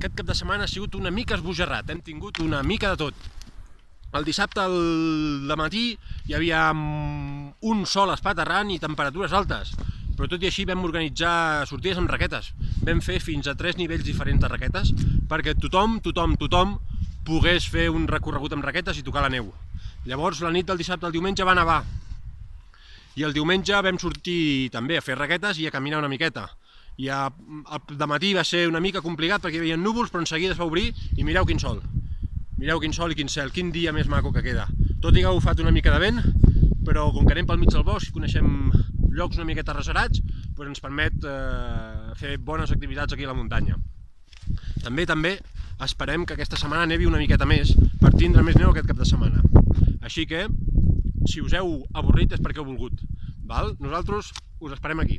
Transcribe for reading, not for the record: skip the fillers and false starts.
Aquest cap de setmana ha sigut una mica esbojarrat, hem tingut una mica de tot. El dissabte al matí hi havia un sol espaterrant i temperatures altes, però tot i així vam organitzar sortides amb raquetes. Vam fer fins a 3 nivells diferents de raquetes perquè tothom pogués fer un recorregut amb raquetes i tocar la neu. Llavors, la nit del dissabte al diumenge va nevar i el diumenge vam sortir també a fer raquetes i a caminar una miqueta. I al dematí va ser una mica complicat perquè hi havia núvols, però en seguida es va obrir i mireu quin sol. Mireu quin sol i quin cel, quin dia més maco que queda. Tot i que ha bufat una mica de vent, però com que anem pel mig del bosc i coneixem llocs una miqueta reserats, doncs ens permet fer bones activitats aquí a la muntanya. També esperem que aquesta setmana nevi una miqueta més per tindre més neu aquest cap de setmana. Així que, si us heu avorrit és perquè heu volgut. Nosaltres us esperem aquí.